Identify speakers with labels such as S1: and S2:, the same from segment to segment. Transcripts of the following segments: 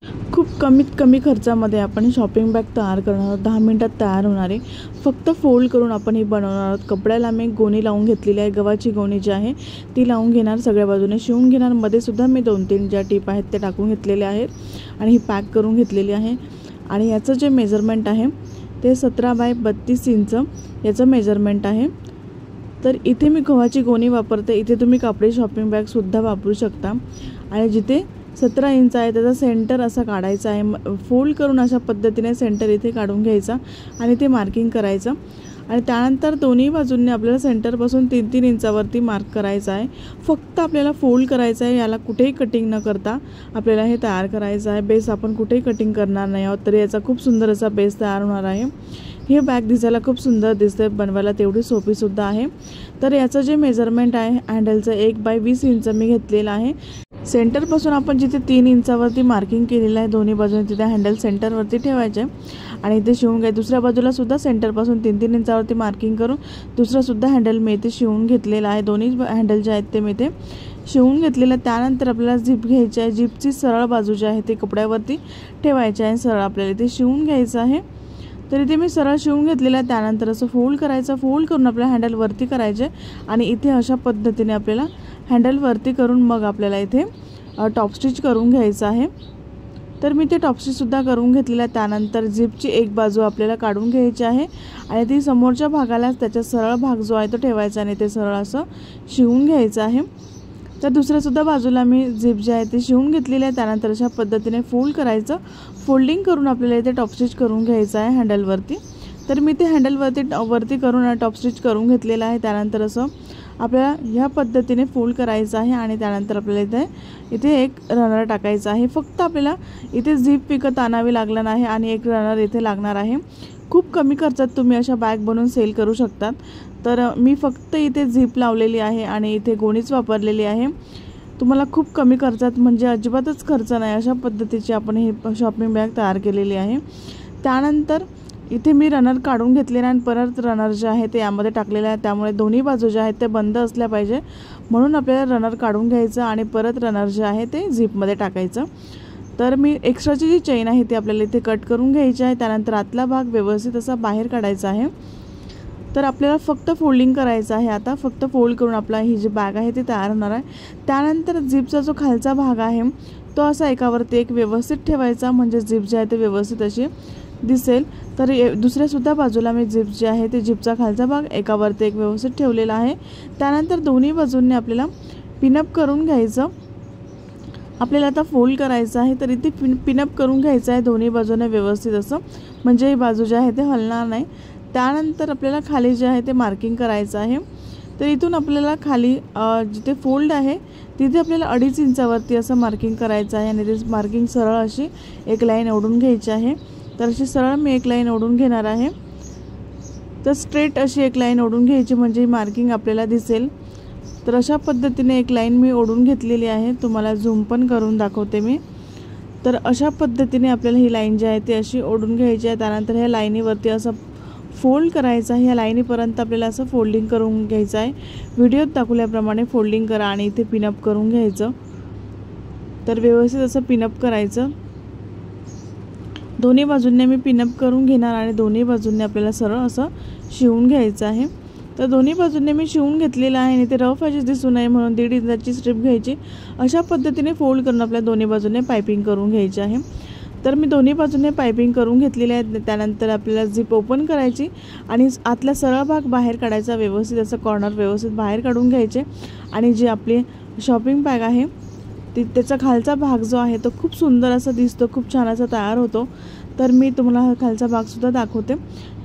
S1: खूप कमीत कमी खर्चामध्ये आपण शॉपिंग बॅग तयार करणार आहोत। 10 मिनिटात तयार होणार आहे। फक्त फोल्ड करून आपण ही बनवणार आहोत। कपड्याला मी गोणी लावून घेतलेली आहे, गव्हाची गोणी जी आहे ती लावून घेणार, सगळ्या बाजूने शिवून घेणार। मध्ये सुद्धा मी 2-3 ज्या टिप आहेत ते टाकून घेतलेले आहेत आणि ही पॅक करून घेतलेली आहे। आणि याचं जे मेजरमेंट आहे ते 17 बाय 32 इंच याचं मेजरमेंट आहे। तर इथे मी गव्हाची गोणी वापरते, इथे तुम्ही कापडी शॉपिंग बॅग सुद्धा वापरू शकता। आणि जिथे 17 इंच आहे त्याचा सेंटर असा काढायचा आहे, फोल्ड करून अशा पद्धतीने सेंटर इथे काढून घ्यायचा आणि ते मार्किंग करायचं। आणि त्यानंतर दोन्ही बाजूंनी आपल्याला सेंटरपासून 3-3 इंचावरती मार्क करायचा आहे। फक्त आपल्याला फोल्ड करायचं आहे, याला कुठेही कटिंग न करता आपल्याला हे तयार करायचं आहे। बेस आपण कुठेही कटिंग करणार नाही आहोत, तर याचा खूप सुंदर असा बेस तयार होणार आहे। हे बॅग दिसायला खूप सुंदर दिसते, बनवायला तेवढी सोपी सुद्धा आहे। तर याचं जे मेजरमेंट आहे हँडलचं 1 बाय 20 इंच मी घेतलेलं आहे। सेंटरपासून आपण जिथे 3 इंचावरती मार्किंग केलेलं आहे दोन्ही बाजूने तिथे हँडल सेंटरवरती ठेवायचे आणि इथे शिवून घ्यायचे। दुसऱ्या बाजूला सुद्धा सेंटरपासून 3-3 इंचावरती मार्किंग करून दुसरा सुद्धा हँडल मी इथे शिवून घेतलेला आहे। दोन्ही हँडल जे आहेत ते मी इथे शिवून घेतलेलं आहे। त्यानंतर आपल्याला झिप घ्यायची आहे, झिपची सरळ बाजू जी आहे ती कपड्यावरती ठेवायची आहे, सरळ आपल्याला इथे शिवून घ्यायचं आहे। तर इथे मी सरळ शिवून घेतलेलं आहे। त्यानंतर असं फोल्ड करायचं, फोल्ड करून आपल्याला हँडल वरती करायचे आणि इथे अशा पद्धतीने आपल्याला हँडल वरती करून मग आपल्याला इथे टॉप स्टिच करून घ्यायचं आहे। तर मी ते टॉप स्टिच सुद्धा करून घेतलेलं आहे। त्यानंतर झिपची एक बाजू आपल्याला काढून घ्यायची आहे आणि ती समोरच्या भागाला त्याचा सरळ भाग जो आहे तो ठेवायचा आणि ते सरळ असं शिवून घ्यायचं आहे। तर दुसऱ्या सुद्धा बाजूला मी झिप जे आहे ते शिवून घेतलेली आहे। त्यानंतर अशा पद्धतीने फोल्ड करायचं, फोल्डिंग करून आपल्याला इथे टॉप स्टिच करून घ्यायचं आहे हँडलवरती। तर मी ते हँडलवरती करून टॉप स्टिच करून घेतलेलं आहे। त्यानंतर असं आपल्याला ह्या पद्धतीने फोल्ड करायचं आहे आणि त्यानंतर आपल्याला इथे एक रनर टाकायचा आहे। फक्त आपल्याला इथे झिप विकत आणावी लागणार नाही आणि एक रनर इथे लागणार आहे। खूप कमी खर्चात तुम्ही अशा बॅग बनवून सेल करू शकतात। तर मी फक्त इथे झिप लावलेली आहे आणि इथे गोणीच वापरलेली आहे। तुम्हाला खूप कमी खर्चात म्हणजे अजिबातच खर्च नाही अशा पद्धतीची आपण ही शॉपिंग बॅग तयार केलेली आहे। त्यानंतर इथे मी रनर काढून घेतलेला आणि परत रनर जे आहे ते यामध्ये टाकलेलं आहे, त्यामुळे दोन्ही बाजू जे आहेत ते बंद असल्या पाहिजे, म्हणून आपल्याला रनर काढून घ्यायचं आणि परत रनर जे आहे ते झिपमध्ये टाकायचं। तर मी एक्स्ट्राची जी चेन आहे ती आपल्याला इथे कट करून घ्यायची आहे। त्यानंतर आतला भाग व्यवस्थित असा बाहेर काढायचा आहे। तर आपल्याला फक्त फोल्डिंग करायचं आहे। आता फक्त फोल्ड करून आपला ही जी बॅग आहे ती तयार होणार आहे। त्यानंतर झिपचा जो खालचा भाग आहे तो असा एकावरती एक व्यवस्थित ठेवायचा, म्हणजे झिप जे आहे ते व्यवस्थित अशी दिसेल। तर दुसऱ्या सुद्धा बाजूला मी झिप जे आहे ते झिपचा खालचा भाग एकावरती एक व्यवस्थित ठेवलेला आहे। त्यानंतर दोन्ही बाजूंनी आपल्याला पिनअप करून घ्यायचं। आपल्याला आता फोल्ड करायचं आहे, तर इथे पिनअप करून घ्यायचं आहे दोन्ही बाजूने व्यवस्थित असं, म्हणजे ही बाजू जी आहे ते हलणार नाही। त्यानंतर आपल्याला खाली जे आहे ते मार्किंग करायचं आहे। तर इथून आपल्याला खाली जिथे फोल्ड आहे तिथे आपल्याला 2.5 इंचावरती असं मार्किंग करायचं आहे आणि ते मार्किंग सरळ अशी एक लाईन ओढून घ्यायची आहे। तर अशी सरळ मी एक लाईन ओढून घेणार आहे। तर स्ट्रेट अशी एक लाईन ओढून घ्यायची म्हणजे ही मार्किंग आपल्याला दिसेल। तर अशा पद्धतीने एक लाईन मी ओढून घेतलेली आहे, तुम्हाला झूम पण करून दाखवते मी। तर अशा पद्धतीने आपल्याला ही लाईन जी आहे ती अशी ओढून घ्यायची आहे। त्यानंतर ह्या लाईनीवरती असं फोल्ड करायचं आहे, ह्या लाईनीपर्यंत आपल्याला असं फोल्डिंग करून घ्यायचं आहे। व्हिडिओत दाखवल्याप्रमाणे फोल्डिंग करा आणि इथे पिनअप करून घ्यायचं। तर व्यवस्थित असं पिनअप करायचं, दोन्ही बाजूंनी मी पिनअप करून घेणार आणि दोन्ही बाजूंनी आपल्याला सरळ असं शिवून घ्यायचं आहे। तर दोन्ही बाजूंनी मी शिवून घेतलेलं आहे आणि ते रफ अशी दिसू नये म्हणून 1.5 इंचाची स्ट्रिप घ्यायची। अशा पद्धतीने फोल्ड करून आपल्या दोन्ही बाजूने पायपिंग करून घ्यायची आहे। तर मी दोन्ही बाजूने पायपिंग करून घेतलेली आहे। त्यानंतर आपल्याला झिप ओपन करायची आणि आतला सरळ भाग बाहेर काढायचा, व्यवस्थित असं कॉर्नर व्यवस्थित बाहेर काढून घ्यायचे आणि जी आपली शॉपिंग बॅग आहे त्याचा खालचा भाग जो आहे तो खूप सुंदर असा दिसतो, खूप छान असा तयार होतो। तर मी तुम्हाला हा खालचा भाग सुद्धा दाखवते।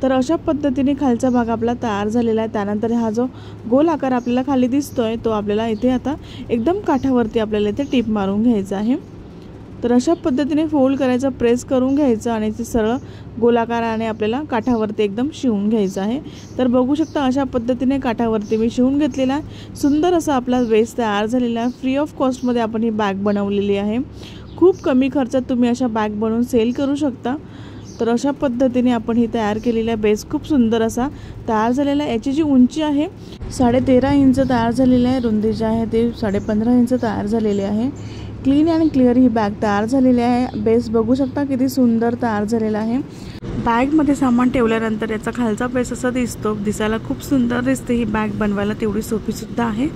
S1: तर अशा पद्धतीने खालचा भाग आपला तयार झालेला आहे। त्यानंतर हा जो गोल आकार आपल्याला खाली दिसतोय तो आपल्याला इथे आता एकदम काठावरती आपल्याला इथे टिप मारून घ्यायचा आहे। तर अशा पद्धतीने फोल्ड करायचं, प्रेस करून घ्यायचं आणि ते सरळ गोलाकाराने आपल्याला काठावरती एकदम शिवून घ्यायचं आहे। तर बघू शकता अशा पद्धतीने काठावरती मी शिवून घेतलेला आहे। सुंदर असा आपला वेस्ट तयार झालेला आहे। फ्री ऑफ कॉस्टमध्ये आपण ही बॅग बनवलेली आहे। खूप कमी खर्चात तुम्ही अशा बॅग बनवून सेल करू शकता। तर अशा पद्धतीने आपण ही तयार केलेला बेस खूप सुंदर असा तयार झालेला आहे। याची जी उंची आहे 13.5 इंच तयार झालेली आहे, रुंदी जी आहे ते 15.5 इंच तयार झालेली आहे। Clean and clear he bag तयार झालेली आहे। बेस बघू शकता किती सुंदर तयार झालेला आहे। बॅगमध्ये सामान ठेवल्यानंतर याचा खालचा बेस असा दिसतो, दिसायला खूप सुंदर दिसते। ही बॅग बनवायला तेवढी सोपीसुद्धा आहे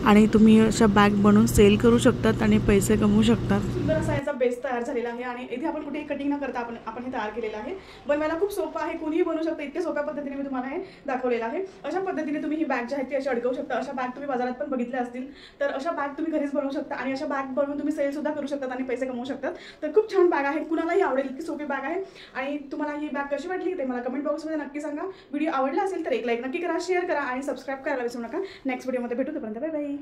S1: आणि तुम्ही अशा बॅग बनवून सेल करू शकतात आणि पैसे कमवू शकतात। सुंदर असा याचा बेस तयार झालेला आहे आणि इथे आपण कुठेही कटिंग न करता आपण हे तयार केलेलं आहे। बनवायला खूप सोपं आहे, कोणीही बनवू शकतं। इतक्या सोप्या पद्धतीने मी तुम्हाला हे दाखवलेलं आहे। अशा पद्धतीने तुम्ही ही बॅग जी आहे ती अशी अडकवू शकता। अशा बॅग तुम्ही बाजारात पण बघितल्या असतील, तर अशा बॅग तुम्ही घरीच बनवू शकता आणि अशा बॅग बनवून तुम्ही सेल सुद्धा करू शकतात आणि पैसे कमवू शकतात। तर खूप छान बॅग आहे, कुणालाही आवडेल इतकी सोपी बॅग आहे। आणि तुम्हाला ही बॅग कशी वाटली ते मला कमेंट बॉक्समध्ये नक्की सांगा। व्हिडिओ आवडला असेल तर एक लाईक नक्की करा, शेअर करा आणि सबस्क्राइब करायला विसरू नका। नेक्स्ट व्हिडिओमध्ये भेटू, तोपर्यंत बाय बाय।